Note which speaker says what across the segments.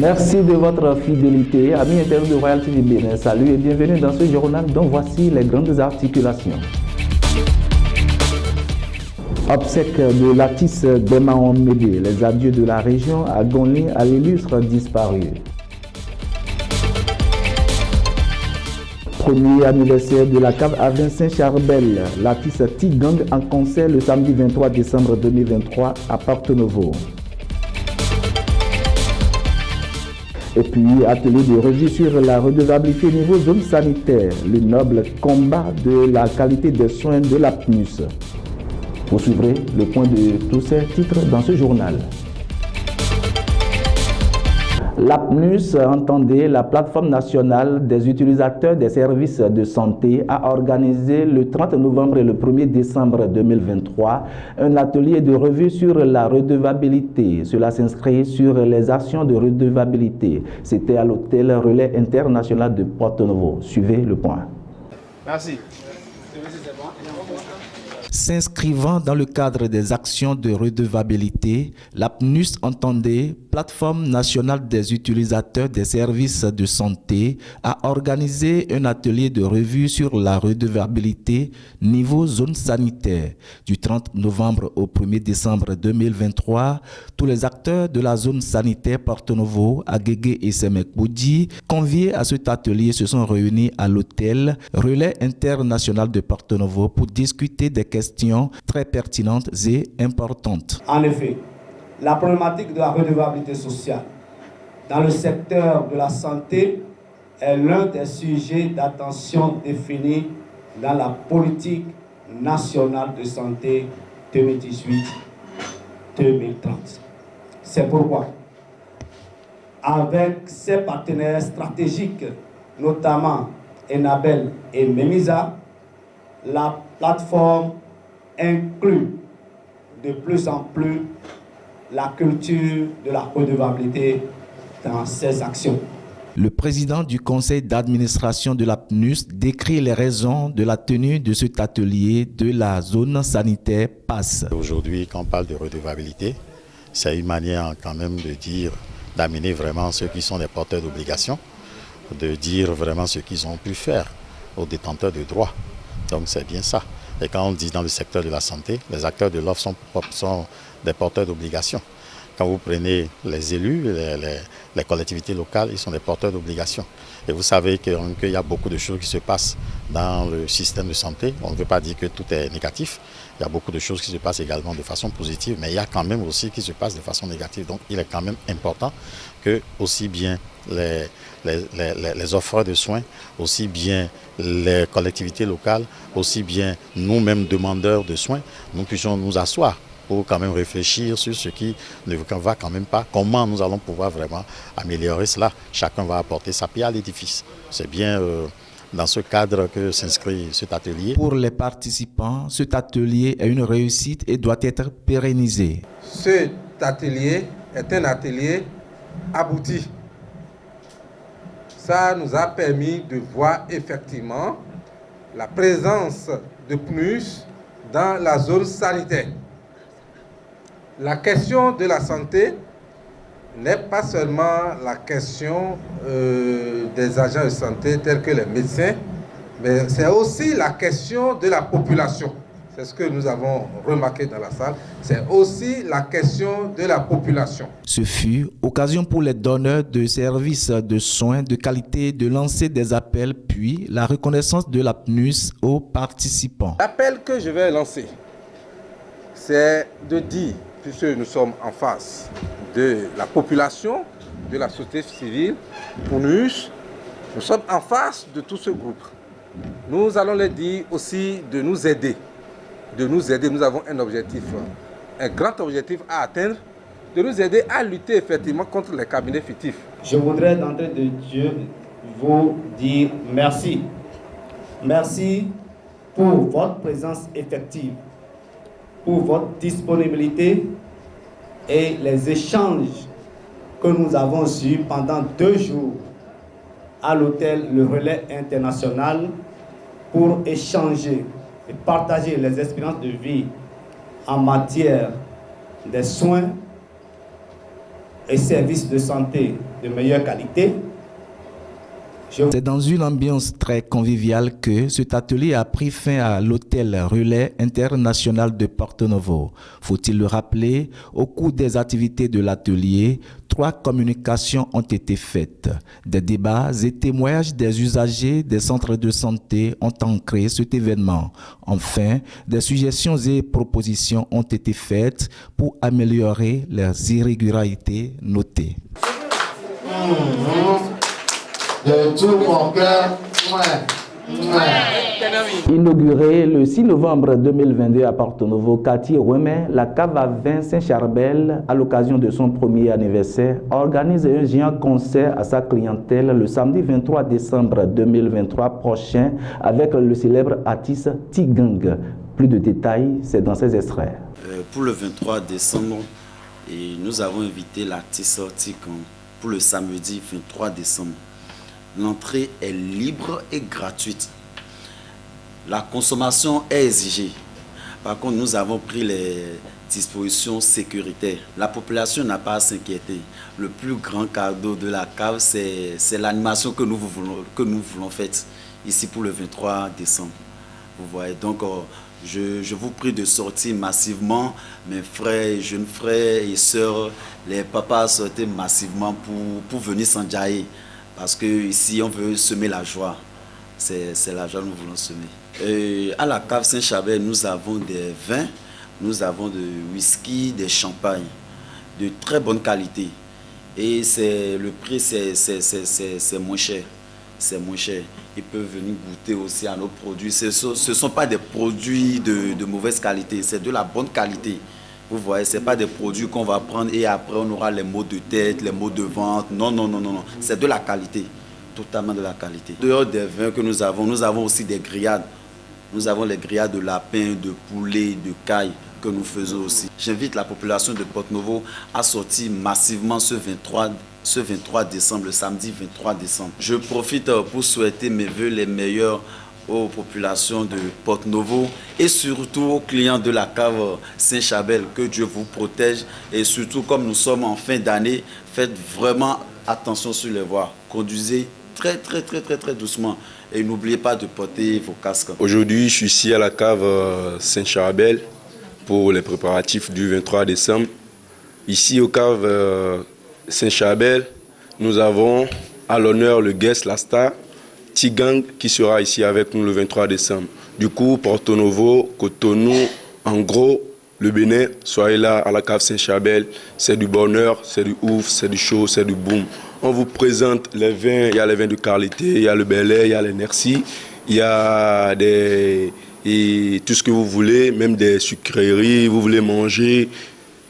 Speaker 1: Merci de votre fidélité. Amis internautes de Royal TV Bénin, salut et bienvenue dans ce journal dont voici les grandes articulations. Obsèques de Latis Demaon Médé, les adieux de la région à Gonly à l'illustre disparu. Premier anniversaire de la cave à Vincent-Charbel, Latis Tigang en concert le samedi 23 décembre 2023 à Porto-Novo. Et puis, atelier de revue sur la redevabilité niveau zone sanitaire, le noble combat de la qualité des soins de l'APNUS. Vous suivrez le point de tous ces titres dans ce journal. L'APNUS, entendez, la plateforme nationale des utilisateurs des services de santé, a organisé le 30 novembre et le 1er décembre 2023 un atelier de revue sur la redevabilité. Cela s'inscrit sur les actions de redevabilité. C'était à l'hôtel Relais International de Porto-Novo. Suivez le point.
Speaker 2: Merci.
Speaker 1: S'inscrivant dans le cadre des actions de redevabilité, l'APNUS, entendez, plateforme nationale des utilisateurs des services de santé, a organisé un atelier de revue sur la redevabilité niveau zone sanitaire. Du 30 novembre au 1er décembre 2023, tous les acteurs de la zone sanitaire Porto-Novo, Agégué et Semek-Boudi, conviés à cet atelier, se sont réunis à l'hôtel Relais International de Porto-Novo pour discuter des questions très pertinentes et importantes.
Speaker 2: En effet, la problématique de la redevabilité sociale dans le secteur de la santé est l'un des sujets d'attention définis dans la politique nationale de santé 2018-2030. C'est pourquoi, avec ses partenaires stratégiques, notamment Enabel et Memisa, la plateforme inclut de plus en plus la culture de la redevabilité dans ses actions.
Speaker 1: Le président du conseil d'administration de l'APNUS décrit les raisons de la tenue de cet atelier de la zone sanitaire PASS.
Speaker 3: Aujourd'hui, quand on parle de redevabilité, c'est une manière quand même de dire, d'amener vraiment ceux qui sont des porteurs d'obligations, de dire vraiment ce qu'ils ont pu faire aux détenteurs de droits. Donc c'est bien ça. Et quand on dit dans le secteur de la santé, les acteurs de l'offre sont des porteurs d'obligations. Quand vous prenez les élus, les collectivités locales, ils sont des porteurs d'obligations. Et vous savez qu'il y a beaucoup de choses qui se passent dans le système de santé. On ne veut pas dire que tout est négatif. Il y a beaucoup de choses qui se passent également de façon positive, mais il y a quand même aussi qui se passent de façon négative. Donc il est quand même important que aussi bien les offreurs de soins, aussi bien les collectivités locales, aussi bien nous-mêmes demandeurs de soins, nous puissions nous asseoir pour quand même réfléchir sur ce qui ne va quand même pas, comment nous allons pouvoir vraiment améliorer cela. Chacun va apporter sa pierre à l'édifice. C'est bien dans ce cadre que s'inscrit cet atelier.
Speaker 1: Pour les participants, cet atelier est une réussite et doit être pérennisé.
Speaker 4: Cet atelier est un atelier abouti. Ça nous a permis de voir effectivement la présence de PNUS dans la zone sanitaire. La question de la santé n'est pas seulement la question des agents de santé tels que les médecins, mais c'est aussi la question de la population. C'est ce que nous avons remarqué dans la salle. C'est aussi la question de la population.
Speaker 1: Ce fut occasion pour les donneurs de services de soins de qualité de lancer des appels, puis la reconnaissance de l'APNUS aux participants.
Speaker 4: L'appel que je vais lancer, c'est de dire, puisque nous sommes en face de la population, de la société civile, PNUS, nous sommes en face de tout ce groupe. Nous allons leur dire aussi de nous aider. Nous avons un objectif, un grand objectif à atteindre, de nous aider à lutter effectivement contre les cabinets fictifs.
Speaker 2: Je voudrais d'entrée de Dieu vous dire merci. Merci pour votre présence effective, pour votre disponibilité et les échanges que nous avons eus pendant 2 jours à l'hôtel Le Relais International pour échanger et partager les expériences de vie en matière des soins et services de santé de meilleure qualité.
Speaker 1: C'est dans une ambiance très conviviale que cet atelier a pris fin à l'hôtel Relais International de Porto Novo. Faut-il le rappeler, au cours des activités de l'atelier, 3 communications ont été faites. Des débats et témoignages des usagers des centres de santé ont ancré cet événement. Enfin, des suggestions et propositions ont été faites pour améliorer les irrégularités notées.
Speaker 5: De tout mon cœur.
Speaker 1: Inaugurée le 6 novembre 2022 à Porto Novo, Cartier remet la cave à vin Saint-Charbel à l'occasion de son premier anniversaire, organise un géant concert à sa clientèle le samedi 23 décembre 2023 prochain avec le célèbre artiste Tigang. Plus de détails, c'est dans ces extraits.
Speaker 6: Pour le 23 décembre, nous avons invité l'artiste Tigang pour le samedi 23 décembre. L'entrée est libre et gratuite. La consommation est exigée. Par contre, nous avons pris les dispositions sécuritaires. La population n'a pas à s'inquiéter. Le plus grand cadeau de la cave, c'est l'animation que nous voulons faire ici pour le 23 décembre. Vous voyez, donc je vous prie de sortir massivement. Mes frères, jeunes frères et sœurs, les papas sortez massivement pour venir s'enjailler. Parce qu'ici, on veut semer la joie. C'est la joie que nous voulons semer. À la cave Saint-Charbel, nous avons des vins, nous avons de whisky, des champagnes, de très bonne qualité. Et le prix, c'est moins cher. C'est moins cher. Ils peuvent venir goûter aussi à nos produits. Ce ne sont pas des produits de mauvaise qualité, c'est de la bonne qualité. Vous voyez, ce n'est pas des produits qu'on va prendre et après on aura les maux de tête, les maux de ventre. Non, non, non, non, non. C'est de la qualité, totalement de la qualité. Dehors des vins que nous avons aussi des grillades. Nous avons les grillades de lapin, de poulet, de caille que nous faisons aussi. J'invite la population de Porto Novo à sortir massivement ce 23 décembre, le samedi 23 décembre. Je profite pour souhaiter mes vœux les meilleurs aux populations de Porto Novo et surtout aux clients de la cave Saint-Charbel. Que Dieu vous protège et surtout comme nous sommes en fin d'année, faites vraiment attention sur les voies. Conduisez très doucement et n'oubliez pas de porter vos casques.
Speaker 7: Aujourd'hui, je suis ici à la cave Saint-Charbel pour les préparatifs du 23 décembre. Ici au cave Saint-Charbel, nous avons à l'honneur le guest, la star, Tigang, qui sera ici avec nous le 23 décembre. Du coup, Porto Novo, Cotonou, en gros, le Bénin, soyez là à la cave Saint-Charbel. C'est du bonheur, c'est du ouf, c'est du chaud, c'est du boom. On vous présente les vins, il y a les vins de qualité, il y a le Bel Air, il y a les Nercy, il y a tout ce que vous voulez, même des sucreries, vous voulez manger.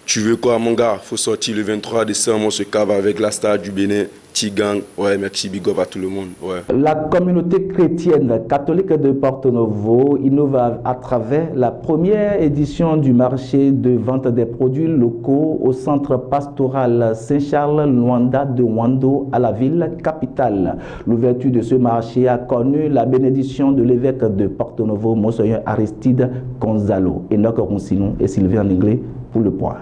Speaker 7: Tu veux quoi, mon gars? Faut sortir le 23 décembre, on se cave avec la star du Bénin, Tigang. Ouais, merci, big up à tout le monde. Ouais.
Speaker 1: La communauté chrétienne catholique de Porto Novo innove à travers la première édition du marché de vente des produits locaux au centre pastoral Saint-Charles Luanda de Wando à la ville capitale. L'ouverture de ce marché a connu la bénédiction de l'évêque de Porto Novo, Monseigneur Aristide Gonzalo. Enoch Ronsinon et Sylvain Anglais pour le point.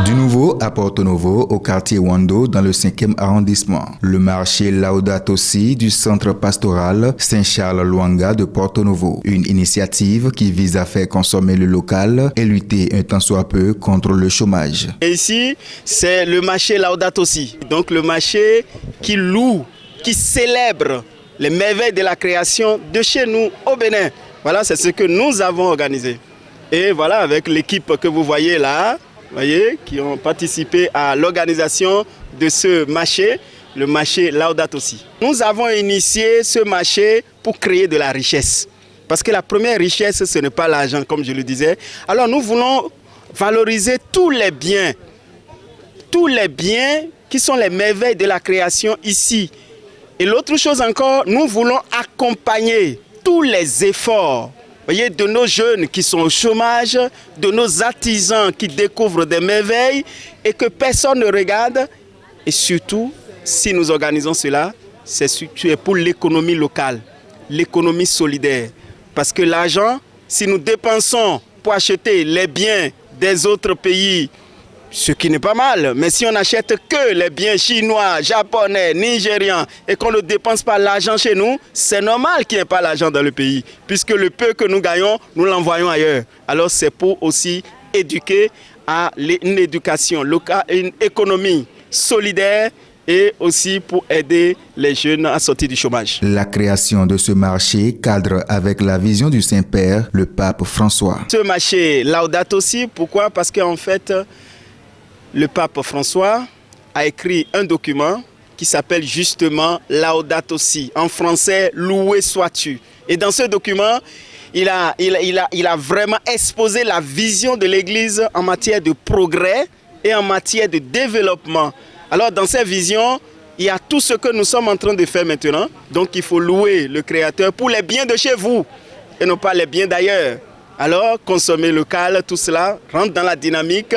Speaker 8: Du nouveau à Porto Novo, au quartier Wando, dans le 5e arrondissement. Le marché Laudato Si du centre pastoral Saint-Charles Luanga de Porto Novo. Une initiative qui vise à faire consommer le local et lutter un tant soit peu contre le chômage.
Speaker 9: Et ici, c'est le marché Laudato Si. Donc le marché qui loue, qui célèbre les merveilles de la création de chez nous au Bénin. Voilà, c'est ce que nous avons organisé. Et voilà, avec l'équipe que vous voyez là, qui ont participé à l'organisation de ce marché, le marché Laudato Si. Nous avons initié ce marché pour créer de la richesse. Parce que la première richesse, ce n'est pas l'argent, comme je le disais. Alors nous voulons valoriser tous les biens qui sont les merveilles de la création ici. Et l'autre chose encore, nous voulons accompagner tous les efforts de nos jeunes qui sont au chômage, de nos artisans qui découvrent des merveilles et que personne ne regarde. Et surtout, si nous organisons cela, c'est pour l'économie locale, l'économie solidaire. Parce que l'argent, si nous dépensons pour acheter les biens des autres pays, ce qui n'est pas mal, mais si on n'achète que les biens chinois, japonais, nigérians et qu'on ne dépense pas l'argent chez nous, c'est normal qu'il n'y ait pas l'argent dans le pays, puisque le peu que nous gagnons, nous l'envoyons ailleurs. Alors c'est pour aussi éduquer à une éducation locale, une économie solidaire et aussi pour aider les jeunes à sortir du chômage.
Speaker 8: La création de ce marché cadre avec la vision du Saint-Père, le pape François.
Speaker 9: Ce marché Laudato Si, pourquoi? Parce qu'en fait, le pape François a écrit un document qui s'appelle justement Laudato Si, en français « Loué sois-tu ». Et dans ce document, il a vraiment exposé la vision de l'Église en matière de progrès et en matière de développement. Alors dans cette vision, il y a tout ce que nous sommes en train de faire maintenant. Donc il faut louer le Créateur pour les biens de chez vous et non pas les biens d'ailleurs. Alors, consommer local, tout cela rentre dans la dynamique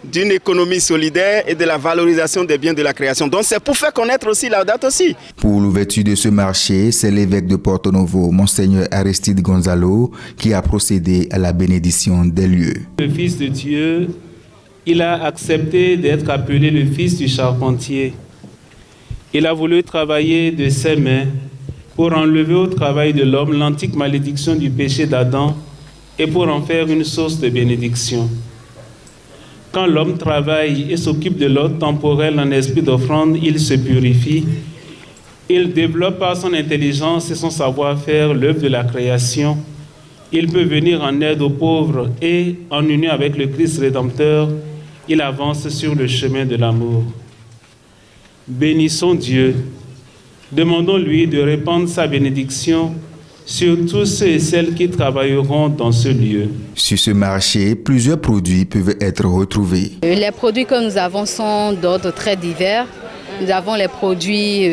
Speaker 9: d'une économie solidaire et de la valorisation des biens de la création. Donc, c'est pour faire connaître aussi Laudato Si.
Speaker 8: Pour l'ouverture de ce marché, c'est l'évêque de Porto Novo, Monseigneur Aristide Gonzalo, qui a procédé à la bénédiction des lieux.
Speaker 10: Le Fils de Dieu, il a accepté d'être appelé le Fils du charpentier. Il a voulu travailler de ses mains pour enlever au travail de l'homme l'antique malédiction du péché d'Adam et pour en faire une source de bénédiction. Quand l'homme travaille et s'occupe de l'ordre temporel en esprit d'offrande, il se purifie. Il développe par son intelligence et son savoir-faire l'œuvre de la création. Il peut venir en aide aux pauvres et, en union avec le Christ Rédempteur, il avance sur le chemin de l'amour. Bénissons Dieu. Demandons-lui de répandre sa bénédiction sur tous ceux et celles qui travailleront dans ce lieu.
Speaker 8: Sur ce marché, plusieurs produits peuvent être retrouvés.
Speaker 11: Les produits que nous avons sont d'ordre très divers. Nous avons les produits,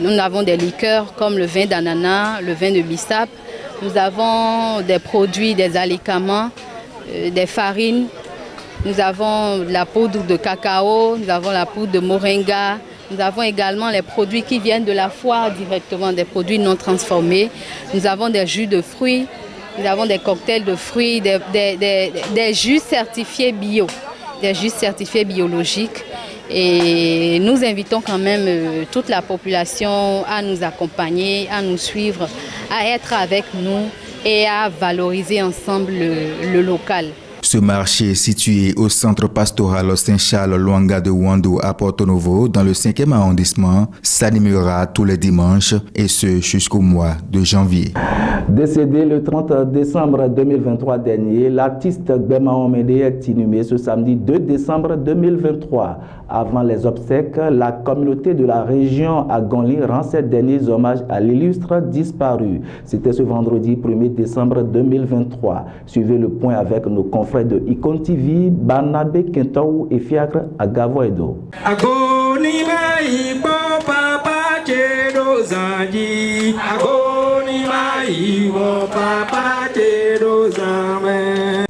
Speaker 11: nous avons des liqueurs comme le vin d'ananas, le vin de bissap. Nous avons des produits, des alicaments, des farines. Nous avons la poudre de cacao, nous avons la poudre de moringa. Nous avons également les produits qui viennent de la foire directement, des produits non transformés. Nous avons des jus de fruits, nous avons des cocktails de fruits, des jus certifiés bio, des jus certifiés biologiques. Et nous invitons quand même toute la population à nous accompagner, à nous suivre, à être avec nous et à valoriser ensemble le local.
Speaker 8: Ce marché situé au centre pastoral Saint-Charles Luanga de Wando à Porto Novo, dans le 5e arrondissement, s'animera tous les dimanches et ce jusqu'au mois de janvier.
Speaker 1: Décédé le 30 décembre 2023 dernier, l'artiste Gbema Omede est inhumé ce samedi 2 décembre 2023. Avant les obsèques, la communauté de la région à Gonli rend ses derniers hommages à l'illustre disparu. C'était ce vendredi 1er décembre 2023. Suivez le point avec nos confrères de Icon TV, Barnabé Quintou et Fiacre Agavoedo.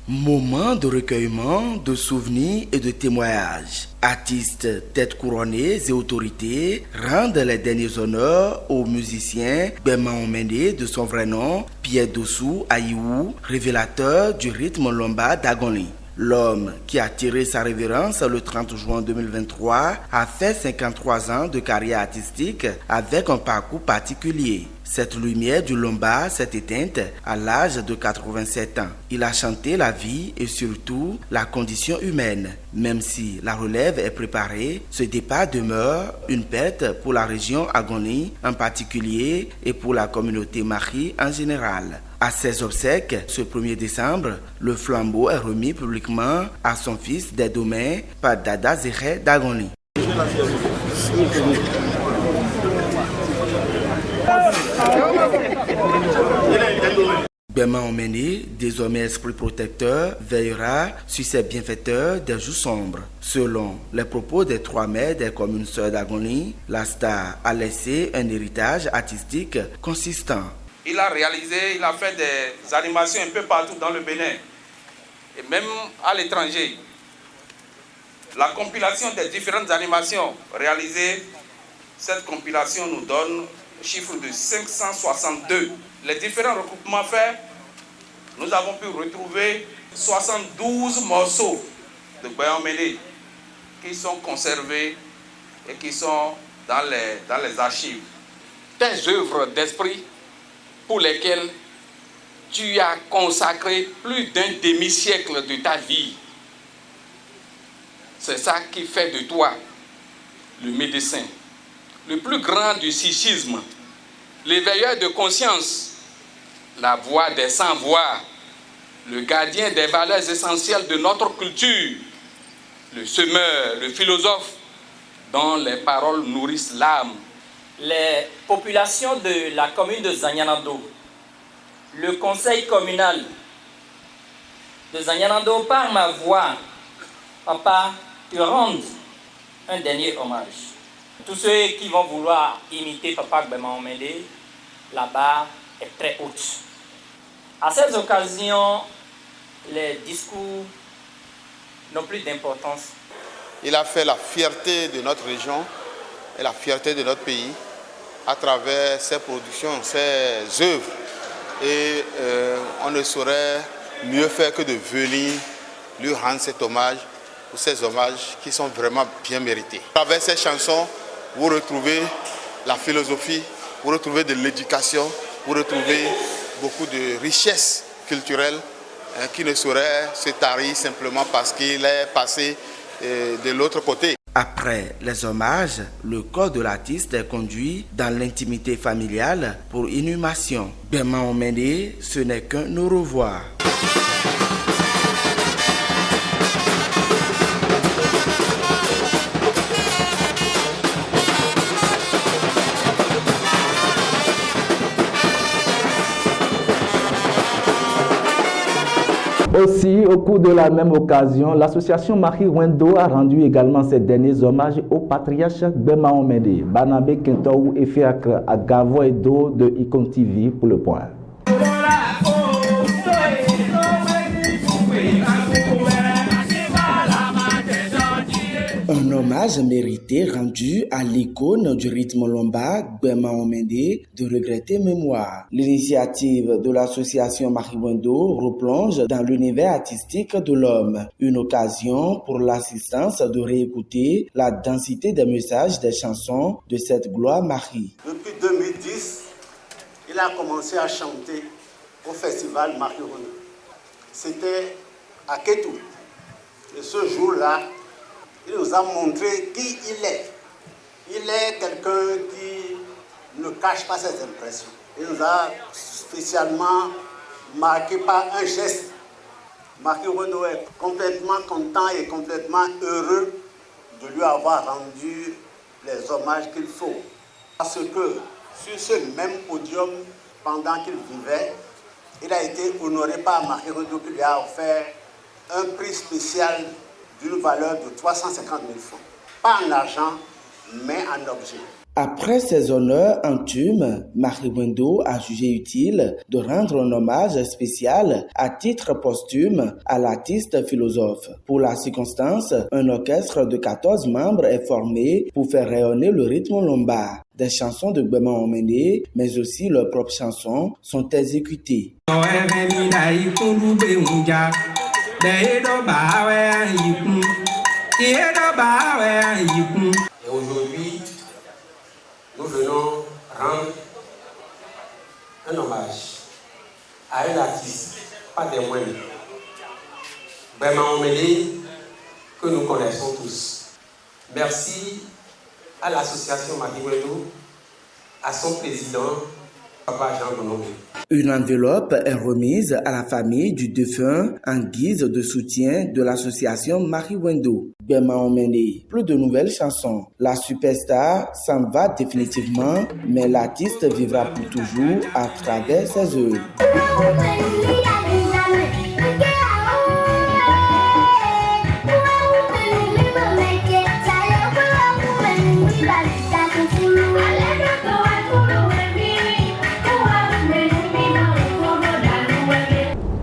Speaker 12: Moment de recueillement, de souvenirs et de témoignages. Artistes, têtes couronnées et autorités rendent les derniers honneurs aux musiciens Gbema Omede de son vrai nom, Pierre Dossou Ayiwu, révélateur du rythme lomba d'Agonli. L'homme qui a tiré sa révérence le 30 juin 2023 a fait 53 ans de carrière artistique avec un parcours particulier. Cette lumière du lomba s'est éteinte à l'âge de 87 ans. Il a chanté la vie et surtout la condition humaine. Même si la relève est préparée, ce départ demeure une perte pour la région Agoni en particulier et pour la communauté Mahi en général. À ses obsèques, ce 1er décembre, le flambeau est remis publiquement à son fils des domaines par Dada Zéré d'Agoni. Gbema Omede, désormais esprit protecteur, veillera sur ses bienfaiteurs des jours sombres. Selon les propos des 3 maires des communes sœurs d'Agoni, la star a laissé un héritage artistique consistant.
Speaker 4: Il a fait des animations un peu partout dans le Bénin et même à l'étranger. La compilation des différentes animations réalisées
Speaker 13: Cette compilation nous donne le chiffre de 562. Les différents recoupements faits, nous avons pu retrouver 72 morceaux de Gbeman Omende qui sont conservés et qui sont dans les archives. Tes œuvres d'esprit pour lesquelles tu as consacré plus d'un demi-siècle de ta vie. C'est ça qui fait de toi le médecin, le plus grand du sikhisme, l'éveilleur de conscience, la voix des sans-voix, le gardien des valeurs essentielles de notre culture, le semeur, le philosophe dont les paroles nourrissent l'âme.
Speaker 14: Les populations de la commune de Zanyanando, le conseil communal de Zanyanando, par ma voix, papa, te rendent un dernier hommage. Tous ceux qui vont vouloir imiter Papa Gbeman Omende, la barre est très haute. À ces occasions, les discours n'ont plus d'importance.
Speaker 15: Il a fait la fierté de notre région et la fierté de notre pays à travers ses productions, ses œuvres. Et on ne saurait mieux faire que de venir lui rendre cet hommage, ou ces hommages qui sont vraiment bien mérités. À travers ces chansons, vous retrouvez la philosophie, vous retrouvez de l'éducation, vous retrouvez beaucoup de richesses culturelles qui ne sauraient se tarir simplement parce qu'il est passé de l'autre côté.
Speaker 12: Après les hommages, le corps de l'artiste est conduit dans l'intimité familiale pour inhumation. Gbeman Omende, ce n'est qu'un au revoir.
Speaker 1: Aussi, au cours de la même occasion, l'association Marie Wendo a rendu également ses derniers hommages au patriarche Gbeman Omende, Barnabé Kintou et Fiacre à Gavo Edo de Icon TV pour le point.
Speaker 12: Un hommage mérité rendu à l'icône du rythme lomba, Gbeman Omende, de regretter mémoire. L'initiative de l'association Marie Wendo replonge dans l'univers artistique de l'homme. Une occasion pour l'assistance de réécouter la densité des messages des chansons de cette gloire Marie.
Speaker 16: Depuis 2010, il a commencé à chanter au festival Marie Wendo. C'était à Kétou. Et ce jour-là, il nous a montré qui il est. Il est quelqu'un qui ne cache pas ses impressions. Il nous a spécialement marqué par un geste. Marie Wendo est complètement content et complètement heureux de lui avoir rendu les hommages qu'il faut. Parce que sur ce même podium, pendant qu'il vivait, il a été honoré par Marie Wendo qui lui a offert un prix spécial d'une valeur de 350 000 francs. Pas en argent, mais en objet.
Speaker 12: Après ces honneurs intime, Marie Wendo a jugé utile de rendre un hommage spécial à titre posthume à l'artiste philosophe. Pour la circonstance, un orchestre de 14 membres est formé pour faire rayonner le rythme lomba. Des chansons de Gbeman Omende, mais aussi leurs propres chansons, sont exécutées.
Speaker 17: Et aujourd'hui, nous venons rendre un hommage à un artiste, pas des moindres, Gbeman Omende, que nous connaissons tous. Merci à l'association Marie Wendo, à son président, Papa Jean Bonomé.
Speaker 12: Une enveloppe est remise à la famille du défunt en guise de soutien de l'association Marie Wendo. Gbeman Omende, plus de nouvelles chansons. La superstar s'en va définitivement, mais l'artiste vivra pour toujours à travers ses œuvres.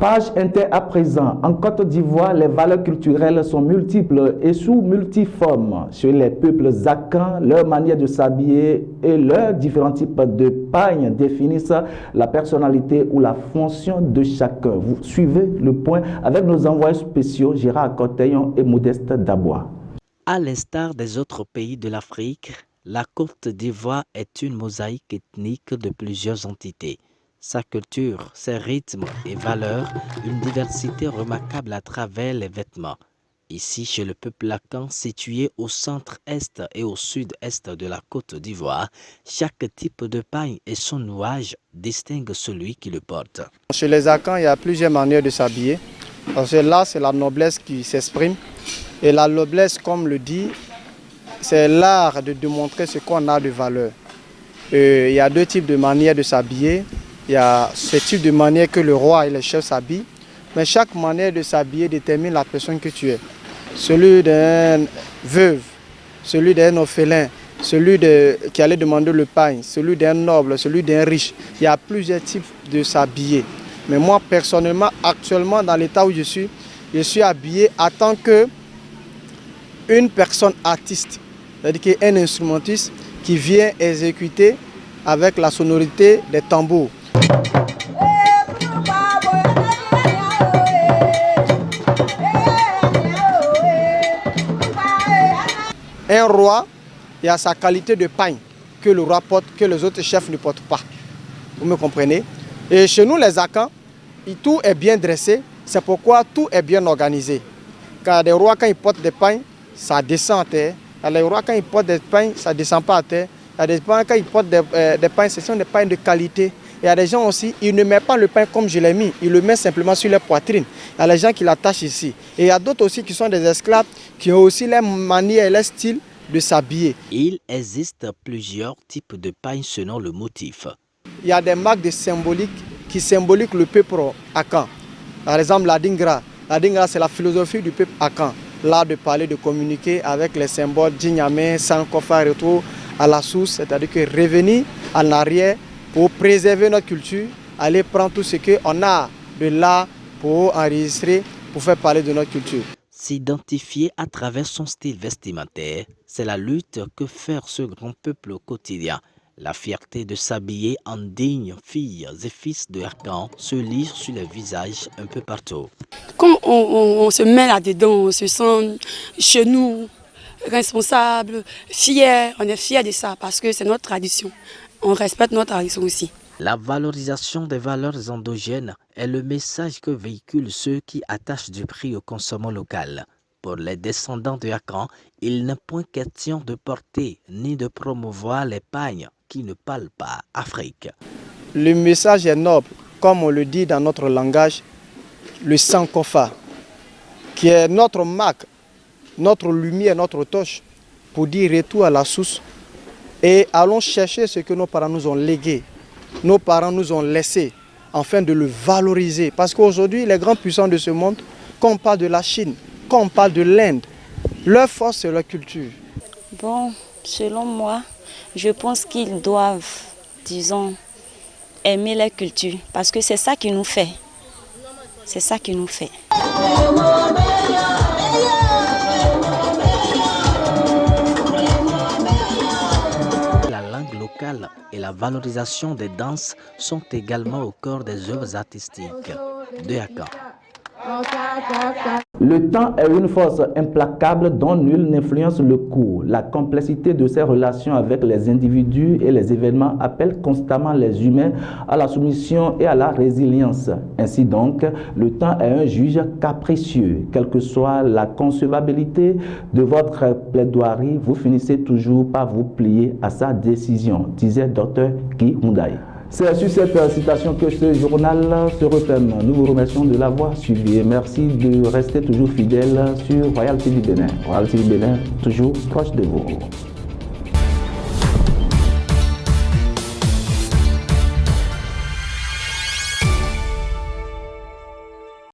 Speaker 1: Page Inter à présent. En Côte d'Ivoire, les valeurs culturelles sont multiples et sous multiformes. Chez les peuples zakans, leur manière de s'habiller et leurs différents types de pagnes définissent la personnalité ou la fonction de chacun. Vous suivez le point avec nos envoyés spéciaux Gérard Coteillon et Modeste Dabois.
Speaker 18: À l'instar des autres pays de l'Afrique, la Côte d'Ivoire est une mosaïque ethnique de plusieurs entités. Sa culture, ses rythmes et valeurs, une diversité remarquable à travers les vêtements. Ici, chez le peuple lacan, situé au centre-est et au sud-est de la Côte d'Ivoire, chaque type de pagne et son nouage distinguent celui qui le porte.
Speaker 19: Chez les Akans, il y a plusieurs manières de s'habiller. Parce que là, c'est la noblesse qui s'exprime. Et la noblesse, comme le dit, c'est l'art de démontrer ce qu'on a de valeur. Il y a deux types de manières de s'habiller. Il y a ce type de manière que le roi et les chefs s'habillent, mais chaque manière de s'habiller détermine la personne que tu es. Celui d'un veuve, celui d'un orphelin, celui qui allait demander le pain, celui d'un noble, celui d'un riche. Il y a plusieurs types de s'habiller. Mais moi, personnellement, actuellement, dans l'état où je suis habillé en tant qu'une personne artiste, c'est-à-dire qu'un instrumentiste qui vient exécuter avec la sonorité des tambours. Un roi, il a sa qualité de pagne que le roi porte, que les autres chefs ne portent pas. Vous me comprenez? Et chez nous, les Akans, tout est bien dressé, c'est pourquoi tout est bien organisé. Car les rois, quand ils portent des pagnes, ça descend à terre. Car les rois, quand ils portent des pagnes, ça ne descend pas à terre. Il y a des gens, quand ils portent des pagnes, ce sont des pagnes de qualité. Il y a des gens aussi, ils ne mettent pas le pain comme je l'ai mis, ils le mettent simplement sur leur poitrine. Il y a des gens qui l'attachent ici. Et il y a d'autres aussi qui sont des esclaves, qui ont aussi leur manière et leur style de s'habiller.
Speaker 18: Il existe plusieurs types de pagnes selon le motif.
Speaker 19: Il y a des marques de symboliques qui symbolisent le peuple Akan. Par exemple, la Dingra. La Dingra, c'est la philosophie du peuple Akan. L'art de parler, de communiquer avec les symboles d'Ignamé, Sankofa, retour à la source, c'est-à-dire que revenir en arrière pour préserver notre culture, aller prendre tout ce qu'on a de là pour enregistrer, pour faire parler de notre culture.
Speaker 18: S'identifier à travers son style vestimentaire, c'est la lutte que fait ce grand peuple au quotidien. La fierté de s'habiller en dignes filles et fils de Akan se lit sur les visages un peu partout.
Speaker 20: Quand on se met là-dedans, on se sent chez nous, responsable, fier. On est fier de ça parce que c'est notre tradition. On respecte notre tradition aussi.
Speaker 18: La valorisation des valeurs endogènes est le message que véhiculent ceux qui attachent du prix au consommant local. Pour les descendants de Akan, il n'est point question de porter ni de promouvoir les pagnes qui ne parlent pas Afrique.
Speaker 19: Le message est noble, comme on le dit dans notre langage, le Sankofa, qui est notre marque, notre lumière, notre torche, pour dire retour à la source et allons chercher ce que nos parents nous ont légué, nos parents nous ont laissé, afin de le valoriser. Parce qu'aujourd'hui, les grands puissants de ce monde, quand on parle de la Chine, quand on parle de l'Inde, leur force, c'est leur culture.
Speaker 21: Bon, selon moi, je pense qu'ils doivent, disons, aimer leur culture. Parce que c'est ça qui nous fait. C'est ça qui nous fait.
Speaker 18: La langue locale et la valorisation des danses sont également au cœur des œuvres artistiques de Akan.
Speaker 1: Le temps est une force implacable dont nul n'influence le cours. La complexité de ses relations avec les individus et les événements appelle constamment les humains à la soumission et à la résilience. Ainsi donc, le temps est un juge capricieux. Quelle que soit la concevabilité de votre plaidoirie, vous finissez toujours par vous plier à sa décision, disait Dr Guy Hundaï. C'est sur cette citation que ce journal se referme. Nous vous remercions de l'avoir suivi et merci de rester toujours fidèle sur Royal TV Bénin. Royal TV Bénin, toujours proche de vous.